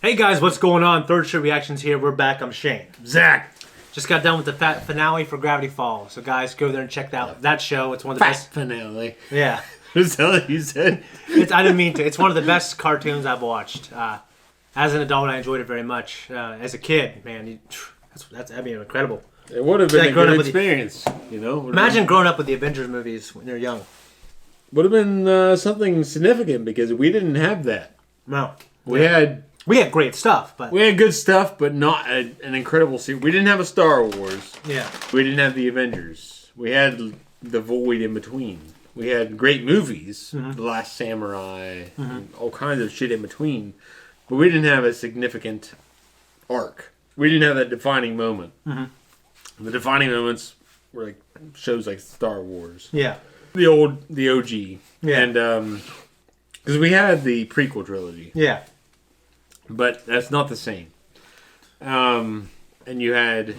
Hey guys, what's going on? Third Shift Reactions here. We're back. I'm Shane. Zach. Just got done with the finale for Gravity Falls. So guys, go there and check out that show. It's one of the best. Finale. Yeah. Is that what you said? I didn't mean to. It's one of the best cartoons I've watched. As an adult, I enjoyed it very much. As a kid, man, that's incredible. It would have been a good experience, you know. Imagine growing up with the Avengers movies when you're young. Would have been something significant because we didn't have that. No. We had great stuff, but we had good stuff, but not an incredible series. We didn't have a Star Wars. Yeah. We didn't have the Avengers. We had the void in between. We had great movies, The Last Samurai, all kinds of shit in between, but we didn't have a significant arc. We didn't have that defining moment. The defining moments were like shows like Star Wars. Yeah. The OG. Yeah. And because we had the prequel trilogy. Yeah. But that's not the same. And you had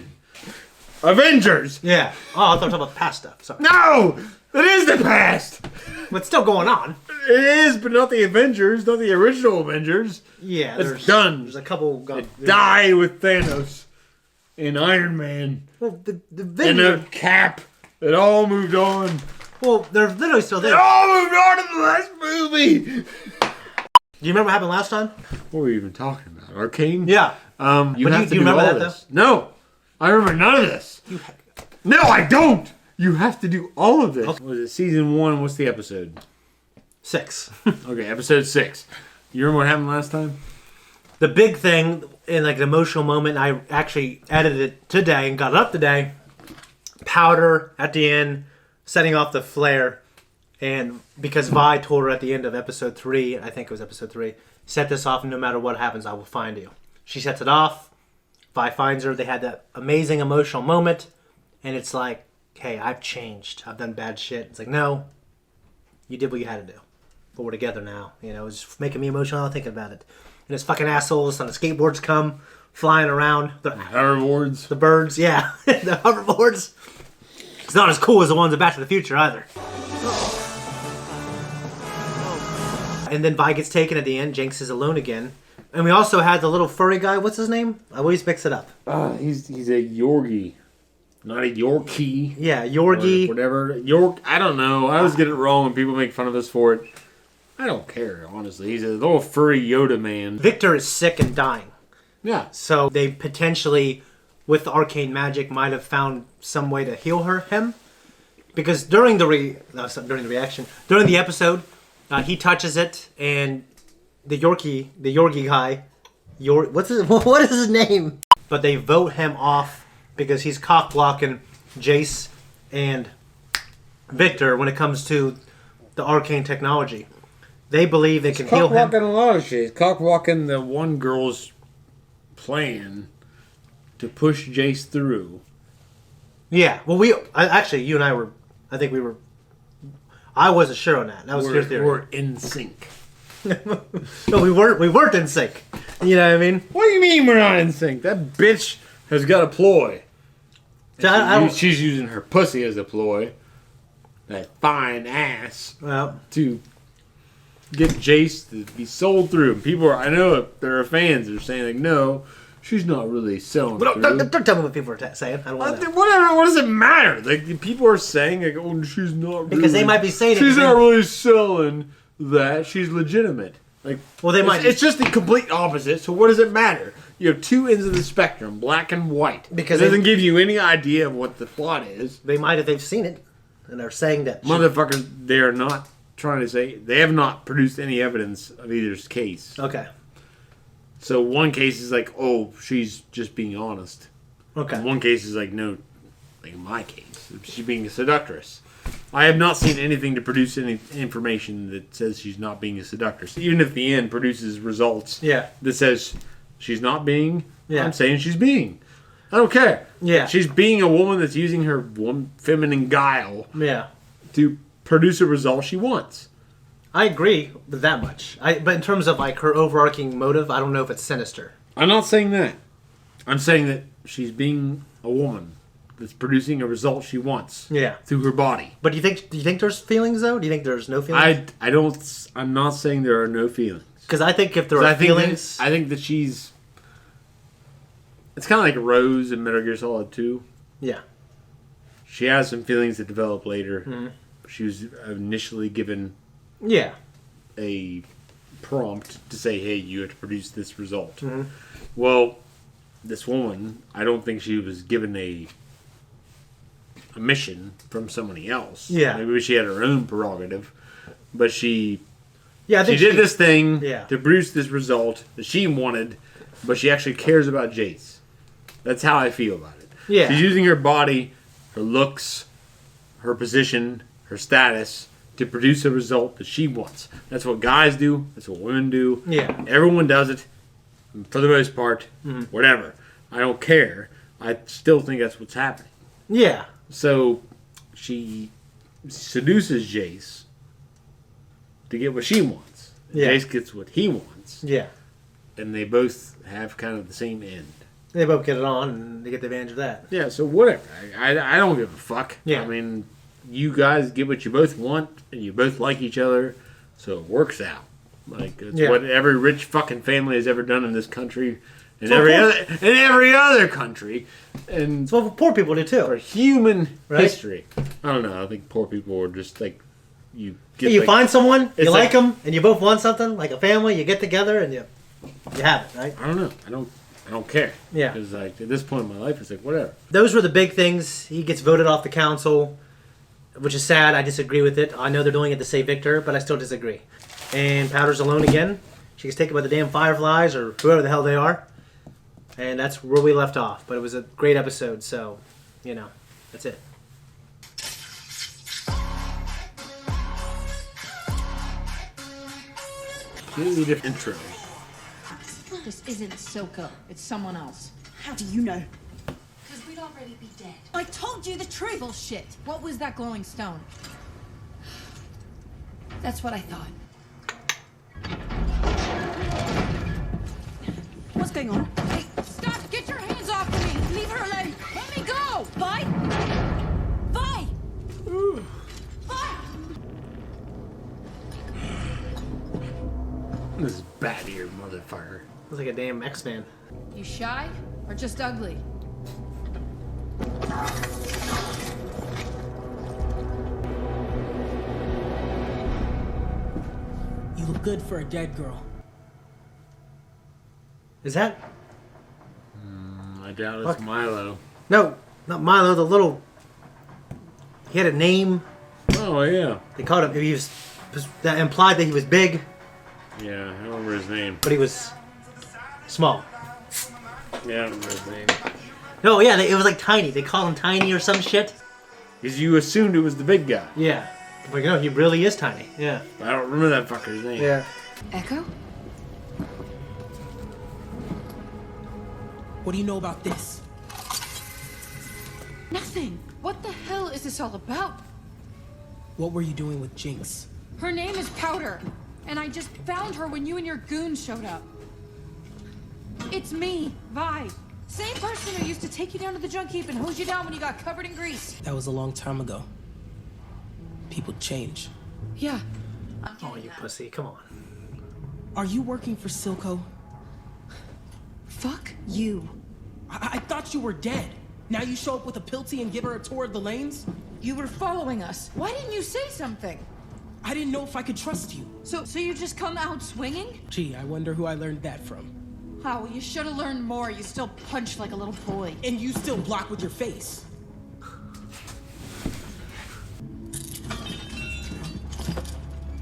Avengers. Yeah. Oh, I thought you were talking about past stuff. Sorry. No! It is the past! But it's still going on. It is, but not the Avengers, not the original Avengers. Yeah. It's done. There's a couple... Die with Thanos and Iron Man. Well, the and a Cap. It all moved on. Well, they're literally still there. It all moved on to the last movie. Do you remember what happened last time? What were we even talking about? Arcane? Yeah. You have to do remember all that, this. No. I remember none of this. No, I don't. You have to do all of this. Okay. Was it season 1? What's the episode? 6. Okay, episode 6. You remember what happened last time? The big thing, in like an emotional moment, I actually edited it today and got it up today. Powder at the end, setting off the flare. And because Vi told her at the end of episode 3, I think it was episode 3, set this off and no matter what happens, I will find you. She sets it off. Vi finds her. They had that amazing emotional moment. And it's like, hey, I've changed. I've done bad shit. It's like, no, you did what you had to do. But we're together now. You know, it's making me emotional thinking about it. And his fucking assholes on the skateboards come flying around. The hoverboards. The birds, yeah. The hoverboards. It's not as cool as the ones in Back to the Future either. And then Vi gets taken at the end. Jinx is alone again. And we also had the little furry guy. What's his name? I always mix it up. He's a Yorkie. Not a Yorkie. Yeah, Yorkie. Whatever. York. I don't know. I always get it wrong when people make fun of us for it. I don't care, honestly. He's a little furry Yoda man. Victor is sick and dying. Yeah. So they potentially, with the arcane magic, might have found some way to heal him. Because during the episode, he touches it, and the Yorkie guy, what is his name? But they vote him off because he's cock blocking Jace and Victor when it comes to the arcane technology. They believe they can heal him. Cock blocking a lot of shit. Cock blocking the one girl's plan to push Jace through. Yeah. Well, actually, you and I were. I think we were. I wasn't sure on that. That was your theory. We're in sync. No, we weren't. We weren't in sync. You know what I mean? What do you mean we're not in sync? That bitch has got a ploy. She's using her pussy as a ploy. That fine ass. Well, to get Jace to be sold through. People are. I know there are fans that are saying like, no, she's not really selling through. Don't tell me what people are saying. I don't want to know. Whatever. What does it matter? Like people are saying like, oh, she's not. Because they might be saying she's not really selling that. She's legitimate. Like, well, they might. It's just the complete opposite. So what does it matter? You have two ends of the spectrum, black and white. Because it doesn't give you any idea of what the plot is. They might if they've seen it, and they're saying that. Motherfuckers, they are not trying to say. They have not produced any evidence of either's case. Okay. So one case is like, oh, she's just being honest. Okay. And one case is like, no, like in my case, she's being a seductress. I have not seen anything to produce any information that says she's not being a seductress. Even if the end produces results that says she's not being, I'm saying she's being. I don't care. Yeah. She's being a woman that's using her feminine guile to produce a result she wants. I agree with that much. But in terms of like her overarching motive, I don't know if it's sinister. I'm not saying that. I'm saying that she's being a woman that's producing a result she wants. Through her body. But do you think there's feelings though? Do you think there's no feelings? I'm not saying there are no feelings. Because I think if there 'Cause are feelings... I think that she's... It's kind of like Rose in Metal Gear Solid 2. Yeah. She has some feelings that develop later. Mm-hmm. She was initially given Yeah. a prompt to say, hey, you have to produce this result. Mm-hmm. Well, this woman, I don't think she was given a mission from somebody else. Yeah. Maybe she had her own prerogative. But she Yeah, I think she did this thing Yeah. to produce this result that she wanted, but she actually cares about Jace. That's how I feel about it. Yeah. She's using her body, her looks, her position, her status to produce a result that she wants. That's what guys do. That's what women do. Yeah. Everyone does it, for the most part. Mm-hmm. Whatever. I don't care. I still think that's what's happening. Yeah. So she seduces Jace to get what she wants. Yeah. Jace gets what he wants. Yeah. And they both have kind of the same end. They both get it on, and they get the advantage of that. Yeah, so whatever. I don't give a fuck. Yeah. I mean, you guys get what you both want, and you both like each other, so it works out. Like, it's what every rich fucking family has ever done in this country, and every other country. And It's what poor people do, too. for human Right? history. I don't know. I think poor people are just like, you get You like, find someone, you it's like like- them, and you both want something, like a family, you get together, and you have it, right? I don't know. I don't care. Yeah. Because like at this point in my life, it's like whatever. Those were the big things. He gets voted off the council, which is sad. I disagree with it. I know they're doing it to save Victor, but I still disagree. And Powder's alone again. She gets taken by the damn Fireflies, or whoever the hell they are. And that's where we left off. But it was a great episode, so, you know, that's it. Completely different intro. This isn't Silco. It's someone else. How do you know? Because we'd already be dead. I told you the truth. Bullshit. What was that glowing stone? That's what I thought. What's going on? Hey, stop! Get your hands off me! Leave her alone! Let me go! Vi? Vi? Vi? This bat ear motherfucker. Looks like a damn X-Man. You shy? Or just ugly? You look good for a dead girl. Is that? I doubt it's Fuck. Milo. No, not Milo, the little... He had a name. Oh yeah. They called him... He was, that implied that he was big, Yeah, I don't remember his name. but he was small. Yeah, I don't remember his name. No, yeah, it was like tiny. They call him tiny or some shit. Because you assumed it was the big guy. Yeah. But you know, he really is tiny. Yeah. I don't remember that fucker's name. Yeah. Echo? What do you know about this? Nothing. What the hell is this all about? What were you doing with Jinx? Her name is Powder. And I just found her when you and your goons showed up. It's me, Vi. Same person who used to take you down to the junk heap and hose you down when you got covered in grease. That was a long time ago. People change. Yeah. Oh, you pussy. Come on. Are you working for Silco? Fuck you. I thought you were dead. Now you show up with a Pilty and give her a tour of the lanes? You were following us. Why didn't you say something? I didn't know if I could trust you. So you just come out swinging? Gee, I wonder who I learned that from. Oh, you should have learned more. You still punch like a little boy. And you still block with your face.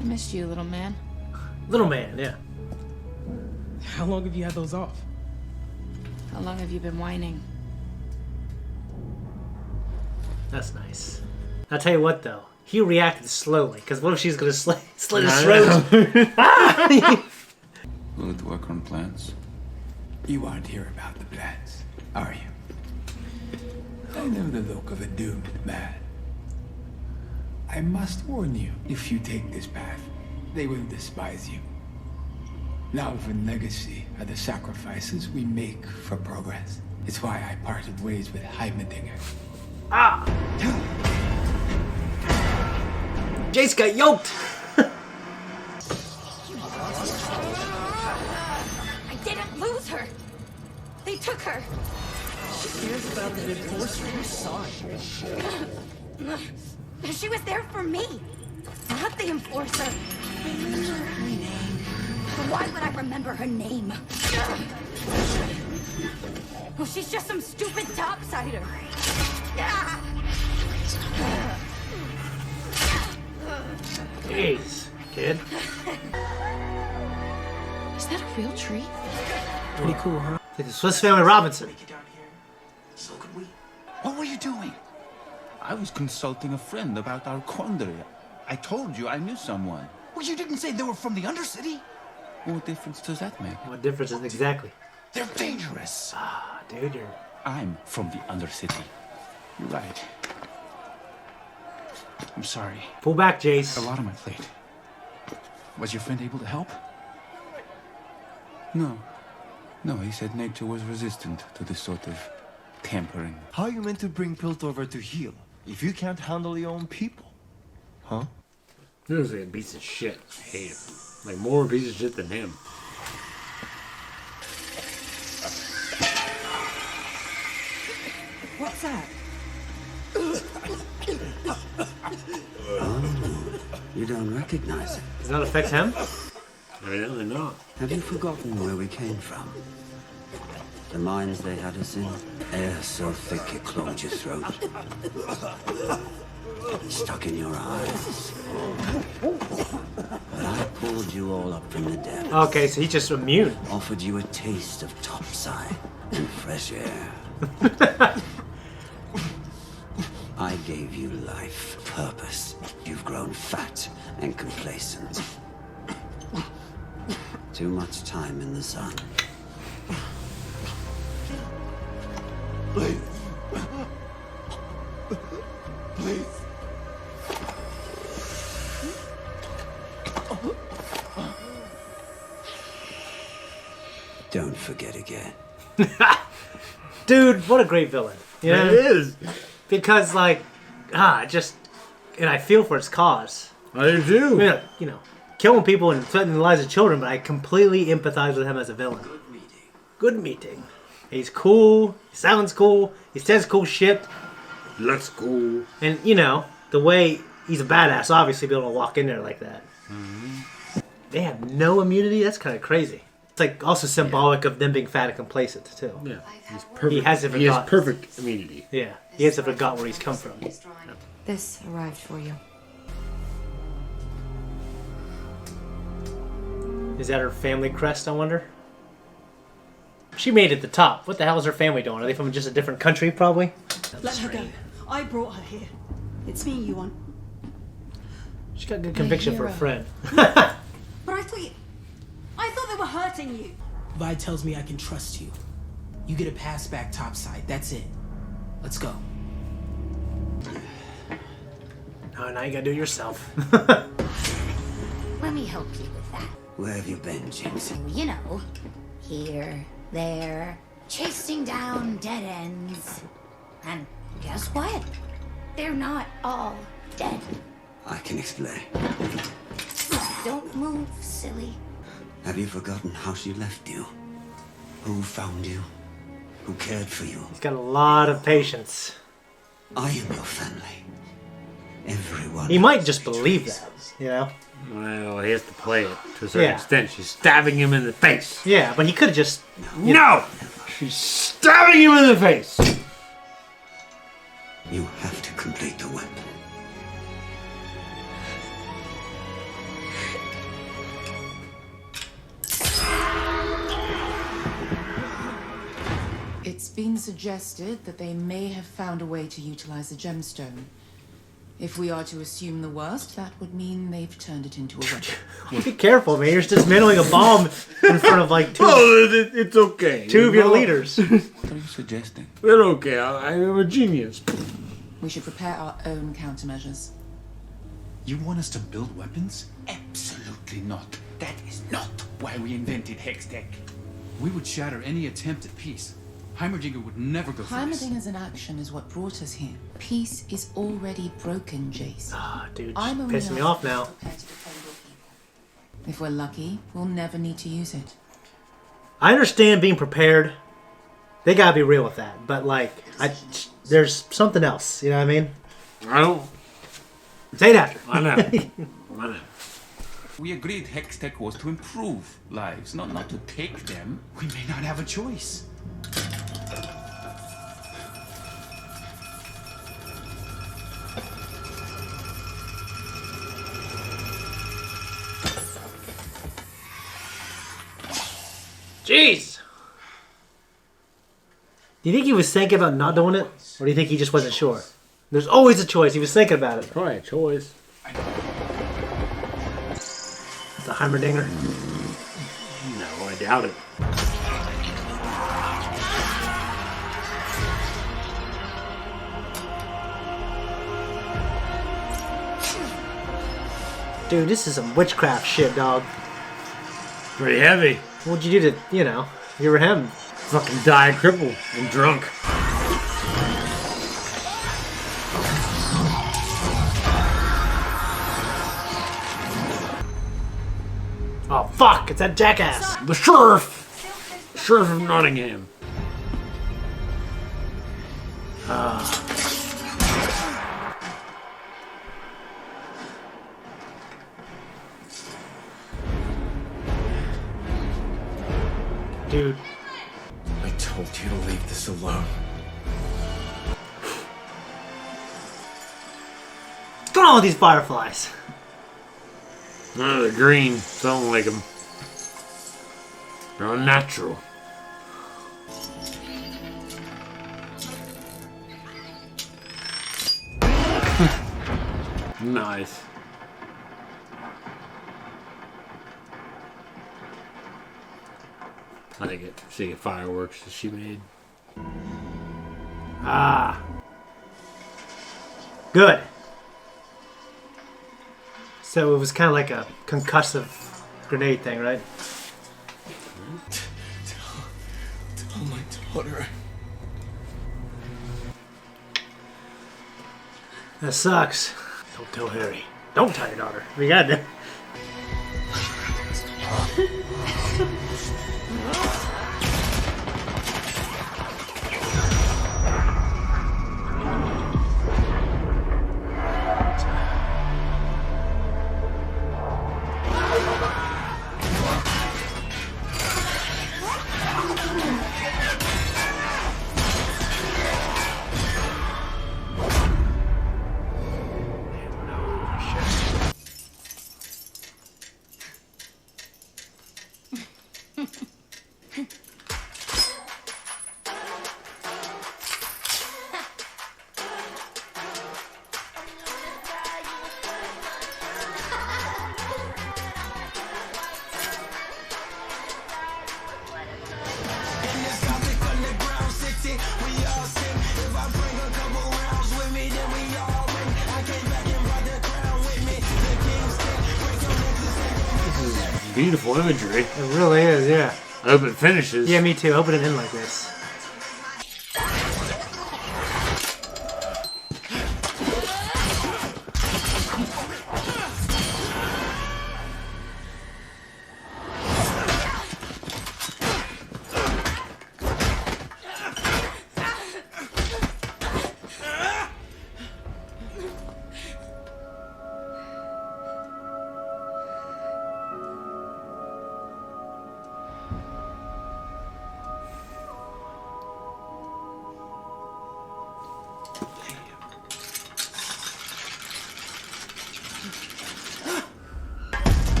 I missed you, little man. Little man, yeah. How long have you had those off? How long have you been whining? That's nice. I'll tell you what, though. He reacted slowly, because what if she's going to slit his I throat? Will it work on plans? You aren't here about the plans, are you? I know the look of a doomed man. I must warn you, if you take this path, they will despise you. Love and legacy are the sacrifices we make for progress. It's why I parted ways with Heimerdinger. Jace got yoked. took her. Cares about the enforcer? You're sorry. She was there for me, not the enforcer. Why would I remember her name? Oh, she's just some stupid topsider. Jeez, kid. Is that a real tree? Pretty cool, huh? Like the Swiss Family Robinson. Get down here. So could we. What were you doing? I was consulting a friend about our quandary. I told you I knew someone. Well, you didn't say they were from the Undercity. What difference does that make? What difference is exactly? They're dangerous. Ah, dude, you're. I'm from the Undercity. You're right. I'm sorry. Pull back, Jace. A lot on my plate. Was your friend able to help? No. No, he said nature was resistant to this sort of tampering. How are you meant to bring Piltover to heal if you can't handle your own people? Huh? He looks like a piece of shit. I hate him. Like more piece of shit than him. What's that? You don't recognize it. Does that affect him? Evidently not. Have you forgotten where we came from? The mines they had us in? Air so thick it clogged your throat. Stuck in your eyes. But I pulled you all up from the depths. Okay, so he's just immune. Offered you a taste of topside and fresh air. I gave you life, purpose. You've grown fat and complacent. Too much time in the sun. Please. Please. Don't forget again. Dude, what a great villain. You know? It is. Because, like, and I feel for its cause. I do too. You know, killing people and threatening the lives of children, but I completely empathize with him as a villain. Good meeting. He's cool. He sounds cool. He says cool shit. Looks cool. And, you know, the way he's a badass, obviously, be able to walk in there like that. Mm-hmm. They have no immunity? That's kind of crazy. It's like also symbolic of them being fat and complacent, too. Yeah. He's perfect. He hasn't He has forgotten. perfect immunity. Yeah. He hasn't forgotten where he's come from. This arrived for you. Is that her family crest, I wonder? She made it to the top. What the hell is her family doing? Are they from just a different country, probably? Let her go. I brought her here. It's me you want. She got good conviction for a friend. But I thought they were hurting you. Vi tells me I can trust you. You get a pass back topside. That's it. Let's go. Oh, now you gotta do it yourself. Let me help you with that. Where have you been, James? You know, here, there, chasing down dead ends. And guess what? They're not all dead. I can explain. Don't move, silly. Have you forgotten how she left you? Who found you? Who cared for you? He's got a lot of patience. I am your family. Everyone. He might just believe that, you know? Well, he has to play it to a certain Yeah. extent. She's stabbing him in the face. Yeah, but he could have just... No! She's stabbing him in the face! You have to complete the weapon. It's been suggested that they may have found a way to utilize the gemstone. If we are to assume the worst, that would mean they've turned it into a weapon. Be careful, man. You're dismantling a bomb in front of, like, two It's okay. of your leaders. What are you suggesting? It's okay. I'm a genius. We should prepare our own countermeasures. You want us to build weapons? Absolutely not. That is not why we invented Hextech. We would shatter any attempt at peace. Heimerdinger would never go for this. Heimerdinger's inaction is what brought us here. Peace is already broken, Jace. Ah, dude, I'm only pissing me off asking now. to prepare to defend your people. If we're lucky, we'll never need to use it. I understand being prepared, They gotta be real with that. But like, there's something else. You know what I mean? I don't. Say it after. I know. I know. We agreed Hextech was to improve lives, not to take them. We may not have a choice. Jeez. Do you think he was thinking about not doing it? Or do you think he just wasn't sure? There's always a choice. He was thinking about it. Probably a choice. The Heimerdinger. No, I doubt it. Dude, this is some witchcraft shit, dog. Pretty heavy. What'd you do to, you were him? Fucking die crippled and drunk. Oh, fuck, it's that jackass. The sheriff! Sheriff of Nottingham. Dude. I told you to leave this alone. What's going on with these fireflies? No, they're green. So I don't like them. They're unnatural. Nice. I like it. Seeing fireworks that she made. Ah. Good. So it was kind of like a concussive grenade thing, right? Tell my daughter. That sucks. Don't tell Harry. Don't tell your daughter. We got it. Beautiful imagery. It really is, yeah. I hope it finishes. Yeah, me too. I hope it didn't end like this.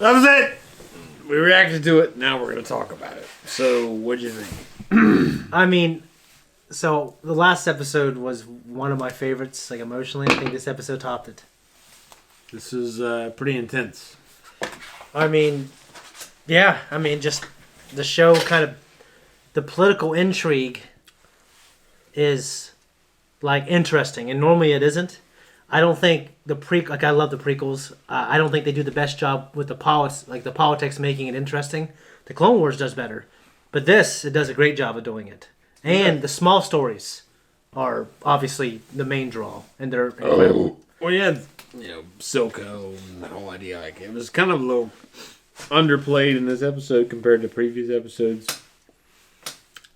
That was it. We reacted to it. Now we're going to talk about it. So, what'd you think? I mean, so the last episode was one of my favorites, like emotionally. I think this episode topped it. This is pretty intense. I mean, yeah. I mean, just the show kind of, the political intrigue is like interesting, and normally it isn't. I don't think I love the prequels. I don't think they do the best job with the politics making it interesting. The Clone Wars does better, but it does a great job of doing it. And the small stories are obviously the main draw, and they're incredible. Well, you had, Silco and the whole idea. Like, it was kind of a little underplayed in this episode compared to previous episodes.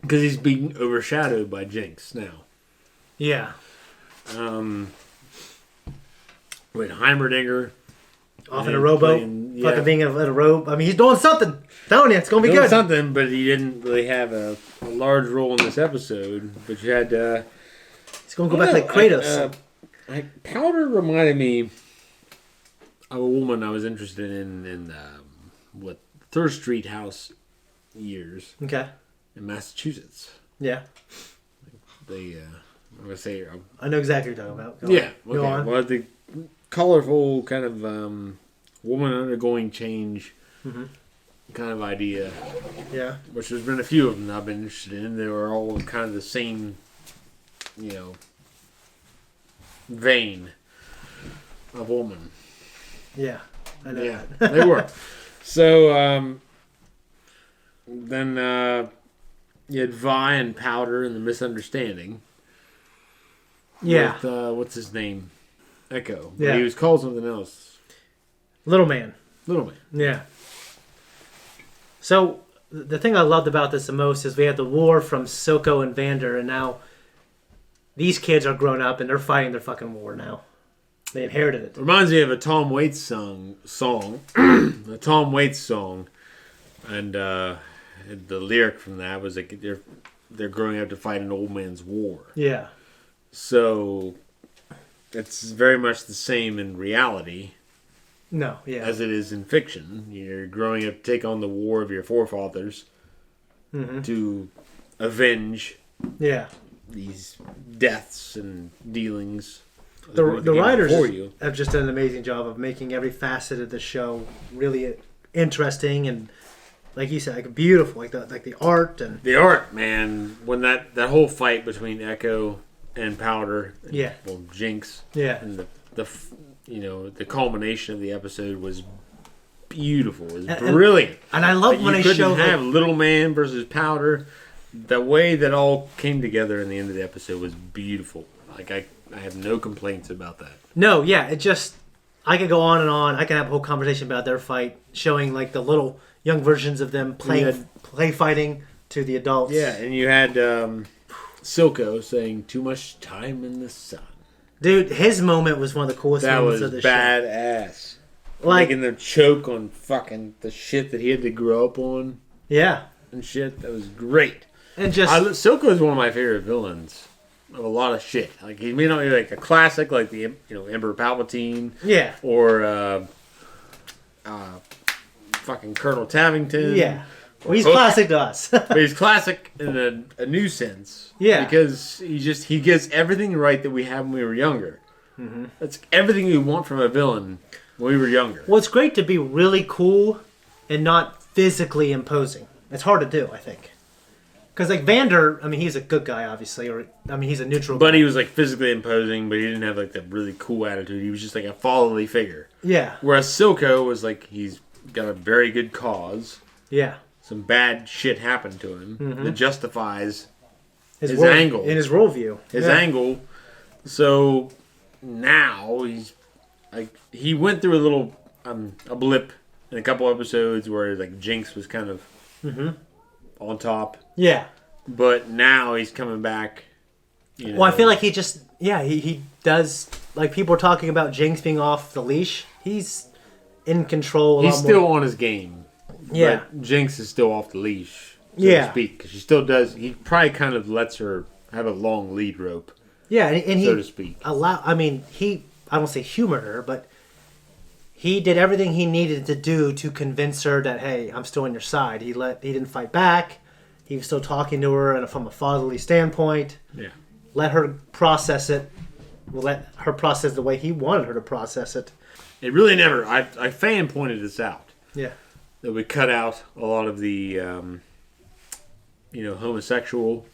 Because he's being overshadowed by Jinx now. Yeah. With Heimerdinger. Off in a rowboat. Fucking being in a robe. I mean, he's doing something. Telling you, it's going to be doing good. Something, but he didn't really have a large role in this episode. But you had... he's going to go back like Kratos. Powder reminded me of a woman I was interested in Third Street House years. Okay. In Massachusetts. Yeah. I'm gonna say. I know exactly what you're talking about. Go on. Well, the colorful kind of woman undergoing change kind of idea. Yeah. Which there's been a few of them I've been interested in. They were all kind of the same, vein of woman. Yeah. I know that. They were. So then you had Vi and Powder and the misunderstanding. Yeah. With, what's his name? Echo. Yeah. He was called something else. Little Man. Yeah. So the thing I loved about this the most is we had the war from Silco and Vander, and now these kids are grown up and they're fighting their fucking war now. They inherited it. Reminds me of a Tom Waits song. A Tom Waits song. And the lyric from that was like they're growing up to fight an old man's war. Yeah. So it's very much the same in reality. No, yeah. As it is in fiction. You're growing up to take on the war of your forefathers to avenge these deaths and dealings. The writers have just done an amazing job of making every facet of the show really interesting and, like you said, like beautiful, like the art and the art, man. When that whole fight between Echo and Powder, and, Jinx, and the culmination of the episode was beautiful. It was brilliant, and I love when they show have Little Man versus Powder. The way that all came together in the end of the episode was beautiful. Like I have no complaints about that. No, yeah, it just I could go on and on. I can have a whole conversation about their fight, showing like the little young versions of them play fighting to the adults. Yeah, and you had Silco saying too much time in the sun. Dude, his moment was one of the coolest moments of the show. That was badass. Like making them choke on fucking the shit that he had to grow up on. Yeah. And shit. That was great. And just Silco is one of my favorite villains of a lot of shit. Like he may not be like a classic like the Emperor Palpatine. Yeah. Or fucking Colonel Tavington. Yeah. Well, he's classic to us. But he's classic in a new sense. Yeah. Because he gets everything right that we had when we were younger. Mm-hmm. That's everything we want from a villain when we were younger. Well, it's great to be really cool and not physically imposing. It's hard to do, I think. Because like Vander, I mean, he's a good guy, obviously. He's a neutral guy. But he was like physically imposing, but he didn't have like that really cool attitude. He was just like a fatherly figure. Yeah. Whereas Silco was like, he's got a very good cause. Yeah. Some bad shit happened to him that justifies his angle. In his worldview. His angle. So now he's like, he went through a little, a blip in a couple episodes where like Jinx was kind of on top. Yeah. But now he's coming back. Well, I feel like he just, he does, like people are talking about Jinx being off the leash. He's in control. He's still on his game. Yeah. But Jinx is still off the leash, so to speak. 'Cause she still does, he probably kind of lets her have a long lead rope. Yeah, and he, so to speak. I don't say humored her, but he did everything he needed to do to convince her that, hey, I'm still on your side. He didn't fight back. He was still talking to her from a fatherly standpoint. Yeah. Let her process it. Let her process the way he wanted her to process it. It really never, I fan pointed this out. Yeah. That we cut out a lot of the, homosexual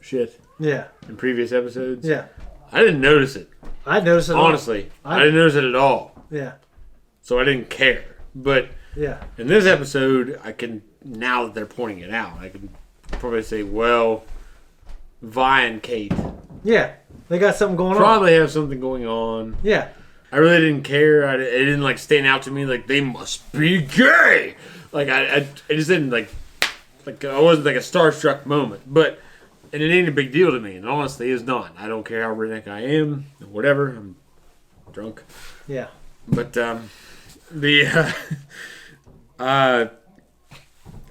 shit. Yeah. In previous episodes. Yeah. I didn't notice it. I noticed it. Honestly, I didn't notice it at all. Yeah. So I didn't care. But in this episode, I can, now that they're pointing it out, I can probably say, well, Vi and Kate Yeah, they got something going on. Probably have something going on. Yeah. I really didn't care. It didn't like stand out to me like they must be gay. Like I just didn't like I wasn't like a starstruck moment. But and it ain't a big deal to me. And honestly, it's not. I don't care how redneck I am. Whatever. I'm drunk. Yeah. But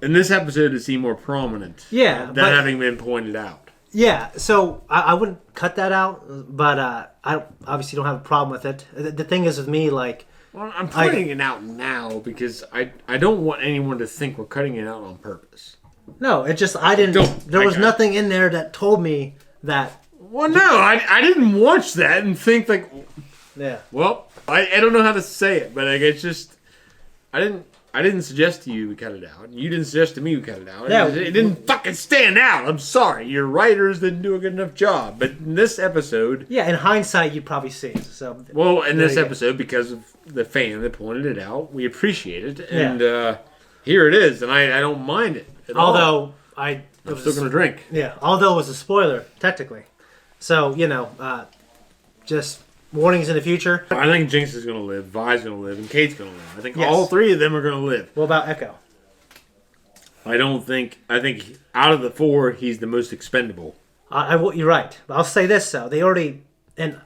in this episode, it seemed more prominent. Yeah, That but- having been pointed out. Yeah, so I wouldn't cut that out, but I obviously don't have a problem with it. The thing is with me, like... Well, I'm pointing it out now because I don't want anyone to think we're cutting it out on purpose. No, it just, I didn't... There was nothing in there that told me that... Well, no, I didn't watch that and think like... Yeah. Well, I don't know how to say it, but like, it's just... I didn't suggest to you we cut it out. You didn't suggest to me we cut it out. Yeah. It didn't fucking stand out. I'm sorry. Your writers didn't do a good enough job. But in this episode... Yeah, in hindsight, you'd probably see it. So, well, in this you go. episode, because of the fan that pointed it out, we appreciate it. And here it is. And I don't mind it at all. Although, I'm still going to drink. Yeah, although it was a spoiler, technically. So, just... warnings in the future. I think Jinx is going to live, Vi's going to live, and Kate's going to live. I think Yes. all three of them are going to live. What about Echo? I think out of the four, he's the most expendable. You're right. But I'll say this, though. They already... And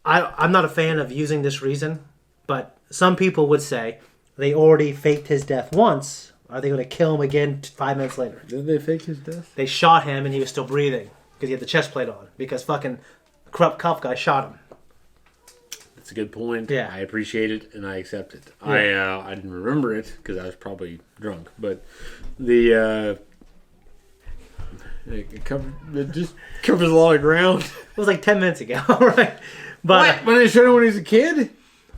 I'm not a fan of using this reason, but some people would say they already faked his death once. Are they going to kill him again 5 minutes later? Did they fake his death? They shot him and he was still breathing because he had the chest plate on. Because fucking corrupt cop guy shot him. That's a good point. Yeah. I appreciate it and I accept it. Yeah. I didn't remember it because I was probably drunk, but it just covers a lot of ground. It was like 10 minutes ago, right? But what? When they showed him when he was a kid?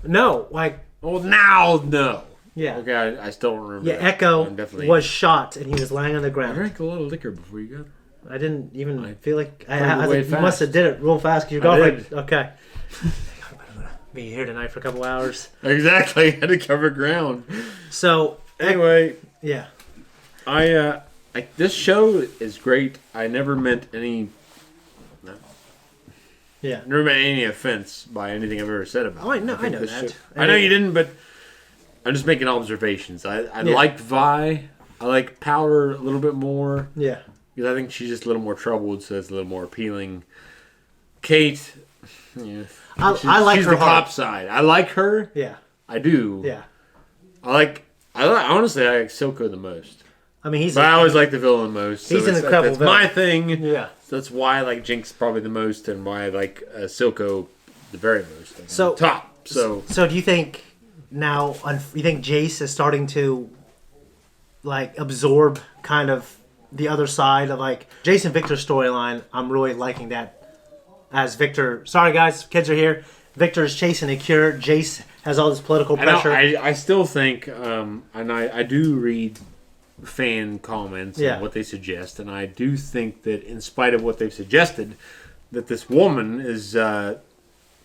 No, like... Well, now, no. Yeah. Okay, I still don't remember. Yeah, that. Echo I'm definitely... was shot and he was lying on the I ground. drank a lot of liquor before you got there. I didn't even feel like... Turned I away like, you fast. must have did it real fast because your I girlfriend... did. Okay. Be here tonight for a couple hours. Exactly. Had to cover ground. So... Anyway. Yeah. This show is great. I never meant any... Yeah. Never meant any offense by anything I've ever said about it. Oh, I know think this that. show- I know you didn't, but I'm just making observations. I Yeah. like Vi. I like Powder a little bit more. Yeah. Because I think she's just a little more troubled, so it's a little more appealing. Kate, yeah. I like she's her the heart. cop side. I like her. Yeah. I do. Yeah. Honestly, I like Silco the most. I mean, But I always like the villain the most. He's an it's- incredible That's my villain. thing. Yeah. So that's why I like Jinx probably the most, and why I like Silco the very most. Like, So top. So do you think now? You think Jace is starting to like absorb kind of the other side of like Jace and Victor's storyline? I'm really liking that. As Victor, sorry guys, kids are here. Victor is chasing a cure. Jace has all this political pressure. I still think, and I do read fan comments Yeah. and what they suggest, and I do think that in spite of what they've suggested, that this woman is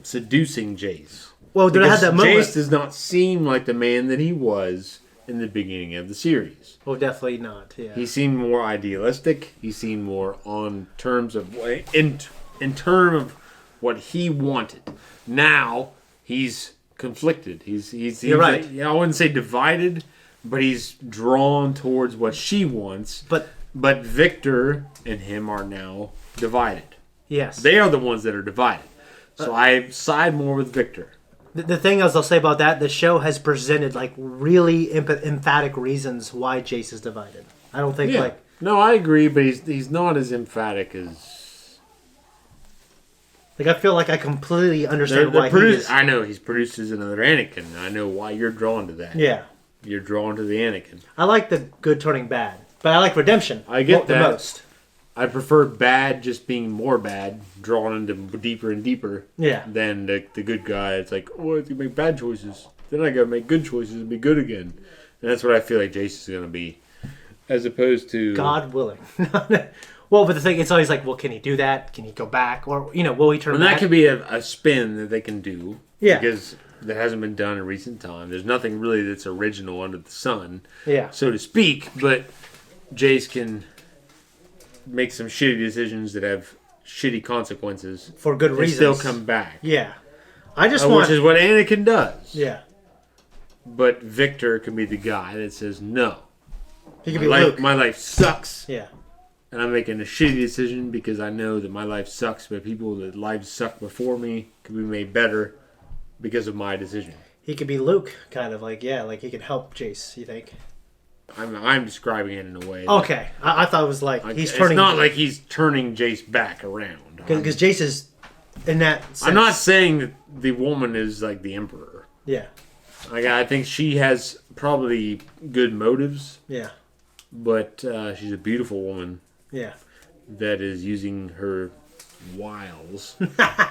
seducing Jace. Well, did I have Because that moment? Jace does not seem like the man that he was in the beginning of the series. Well, definitely not. Yeah. He seemed more idealistic. He seemed more on terms of in terms of what he wanted. Now he's conflicted. He's You're right. I wouldn't say divided, but he's drawn towards what she wants. But Victor and him are now divided. Yes. They are the ones that are divided. So I side more with Victor. The thing is, I'll say about that, the show has presented like really emphatic reasons why Jace is divided. I don't think like No, I agree, but he's not as emphatic as. I feel like I completely understand why he is. I know he's produced as another Anakin. I know why you're drawn to that. Yeah. You're drawn to the Anakin. I like the good turning bad, but I like redemption. I get the that. most. I prefer bad just being more bad, drawn into deeper and deeper. Yeah. Than the good guy. It's like, oh, I have to make bad choices. Then I gotta make good choices and be good again. And that's what I feel like Jace is gonna be, as opposed to God willing. Well, but the thing, it's always like, well, can he do that? Can he go back? Or, will he turn And back? that could be a spin that they can do. Yeah. Because that hasn't been done in recent time. There's nothing really that's original under the sun. Yeah. So to speak. But Jace can make some shitty decisions that have shitty consequences for good and reasons. still come back. Yeah. I just want... Which is what Anakin does. Yeah. But Victor can be the guy that says, no. He can be Luke. My life sucks. Yeah. And I'm making a shitty decision because I know that my life sucks, but people that lives sucked before me can be made better because of my decision. He could be Luke, kind of like, yeah, like he could help Jace, you think? I'm describing it in a way. Okay. I thought it was like he's turning... It's not like he's turning Jace back around. Because Jace is in that sense. I'm not saying that the woman is like the Emperor. Yeah. Like, I think she has probably good motives. Yeah. But she's a beautiful woman. Yeah. That is using her wiles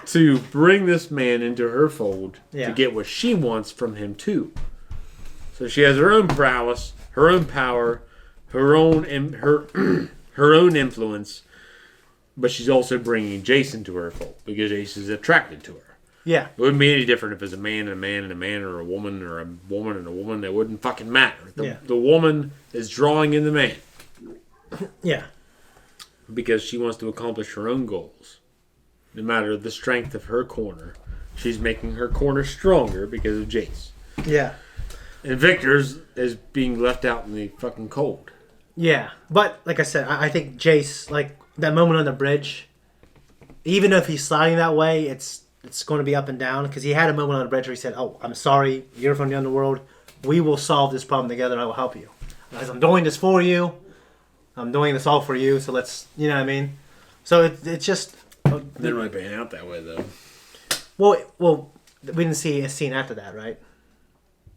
to bring this man into her fold to get what she wants from him too. So she has her own prowess, her own power, her own her own influence, but she's also bringing Jason to her fold because Jason is attracted to her. Yeah. It wouldn't be any different if it was a man and a man and a man, or a woman and a woman. It wouldn't fucking matter. The woman is drawing in the man. Yeah. Because she wants to accomplish her own goals. No matter the strength of her corner, she's making her corner stronger because of Jace. Yeah. And Victor's is being left out in the fucking cold. Yeah. But, like I said, I think Jace, like, that moment on the bridge, even if he's sliding that way, it's going to be up and down. Because he had a moment on the bridge where he said, oh, I'm sorry, you're from the underworld. We will solve this problem together. I will help you. Because I'm doing this for you. I'm doing this all for you. So let's, you know what I mean? So it's just... Didn't really pan out that way, though. Well, we didn't see a scene after that, right?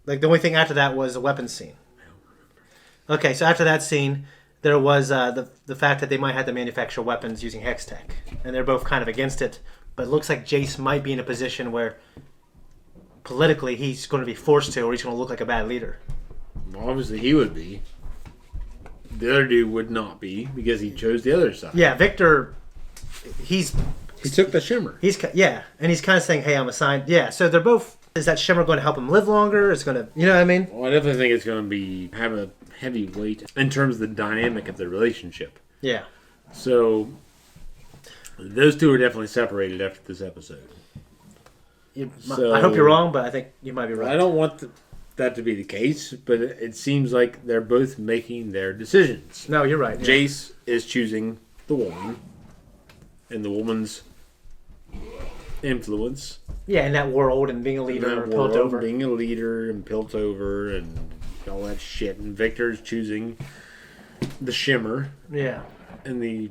Like, the only thing after that was a weapons scene. Okay, so after that scene, there was the fact that they might have to manufacture weapons using hex tech. And they're both kind of against it. But it looks like Jace might be in a position where politically he's going to be forced to, or he's going to look like a bad leader. Well, obviously he would be. The other dude would not be because he chose the other side. Yeah, Victor, he took the shimmer. And he's kind of saying, hey, I'm assigned. Yeah, so they're both... Is that shimmer going to help him live longer? It's going to... You know what I mean? Well, I definitely think it's going to have a heavy weight in terms of the dynamic of the relationship. Yeah. So... Those two are definitely separated after this episode. I hope you're wrong, but I think you might be right. I don't want that to be the case, but it seems like they're both making their decisions. No, you're right. Jace is choosing the woman, and the woman's influence. Yeah, in that world, and being a leader, and Piltover. Being a leader, and Piltover, and all that shit. And Victor's choosing the shimmer. Yeah. And the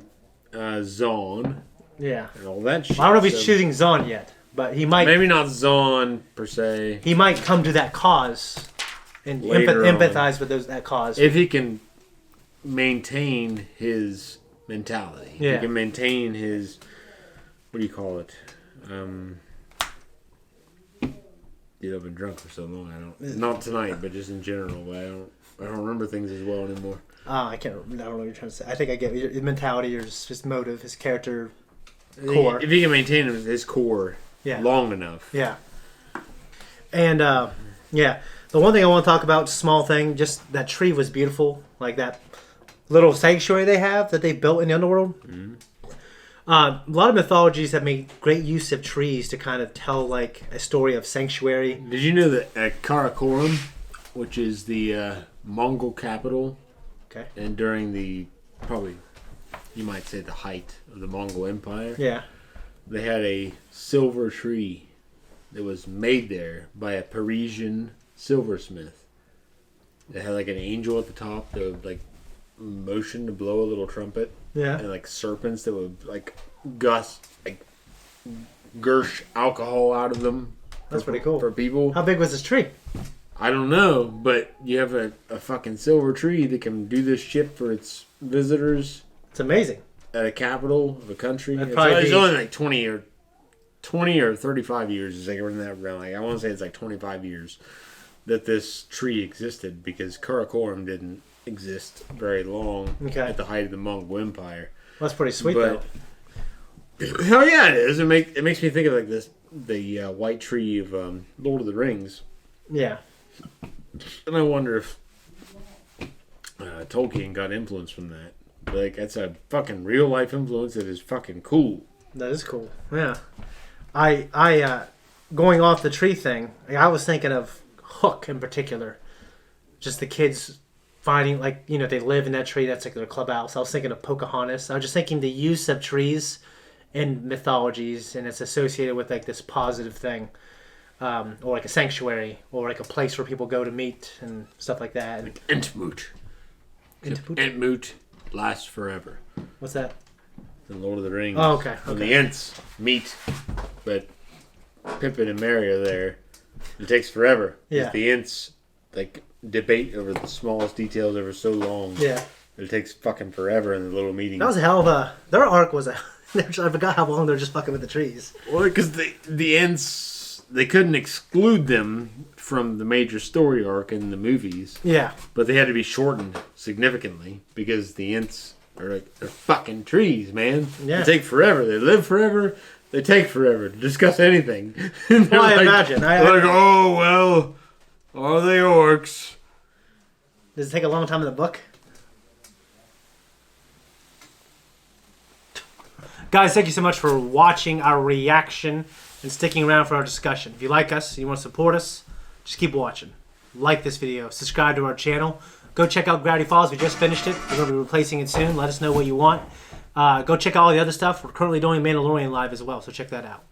Zon. Yeah. And all that shit. I don't know if he's choosing Zon yet, but he might... Maybe not Zon, per se. He might come to that cause and empathize with that cause. If he can maintain his mentality. Yeah. He can maintain his... What do you call it? Dude, I've been drunk for so long. Not tonight, but just in general. I don't remember things as well anymore. I don't know what you're trying to say. I think I get your mentality, his motive, his character core. If he can maintain his core long enough. Yeah. And, the one thing I want to talk about, small thing, just that tree was beautiful. Like that little sanctuary they have that they built in the underworld. Mm-hmm. A lot of mythologies have made great use of trees to kind of tell like a story of sanctuary. Did you know that Karakoram, which is the Mongol capital, and during the, probably, you might say the height of the Mongol Empire, they had a silver tree that was made there by a Parisian silversmith. It had like an angel at the top that would like motion to blow a little trumpet. Yeah. And like serpents that would like gush alcohol out of them. That's pretty cool. For people. How big was this tree? I don't know, but you have a fucking silver tree that can do this shit for its visitors. It's amazing. At a capital of a country. It's only like 20 or 35 years. It's like in that around. Like I want to say it's like 25 years that this tree existed because Karakoram didn't exist very long at the height of the Mongol Empire. Well, that's pretty sweet, though. Hell yeah, it is. It makes me think of like the white tree of Lord of the Rings. Yeah. And I wonder if Tolkien got influence from that. Like, that's a fucking real life influence that is fucking cool. That is cool. Yeah. I going off the tree thing, I was thinking of Hook in particular. Just the kids finding, like, you know, they live in that tree. That's like their clubhouse. I was thinking of Pocahontas. I was just thinking the use of trees in mythologies, and it's associated with like this positive thing, or like a sanctuary, or like a place where people go to meet and stuff like that. And Entmoot. Entmoot lasts forever. What's that? In Lord of the Rings. Oh, okay. When the Ents meet, but Pippin and Merry are there, it takes forever. Yeah. The Ents like debate over the smallest details over so long. Yeah. It takes fucking forever in the little meetings. That was a hell of a... Their arc was a... I forgot how long they were just fucking with the trees. Well, because the Ents, they couldn't exclude them from the major story arc in the movies. Yeah. But they had to be shortened significantly because the Ents are like, they're fucking trees, man. Yeah. They take forever. They live forever. They take forever to discuss anything. Well, I imagine. They're like, oh, well, are they orcs? Does it take a long time in the book? Guys, thank you so much for watching our reaction and sticking around for our discussion. If you like us and you want to support us, just keep watching. Like this video. Subscribe to our channel. Go check out Gravity Falls. We just finished it. We're going to be replacing it soon. Let us know what you want. Go check out all the other stuff. We're currently doing Mandalorian live as well, so check that out.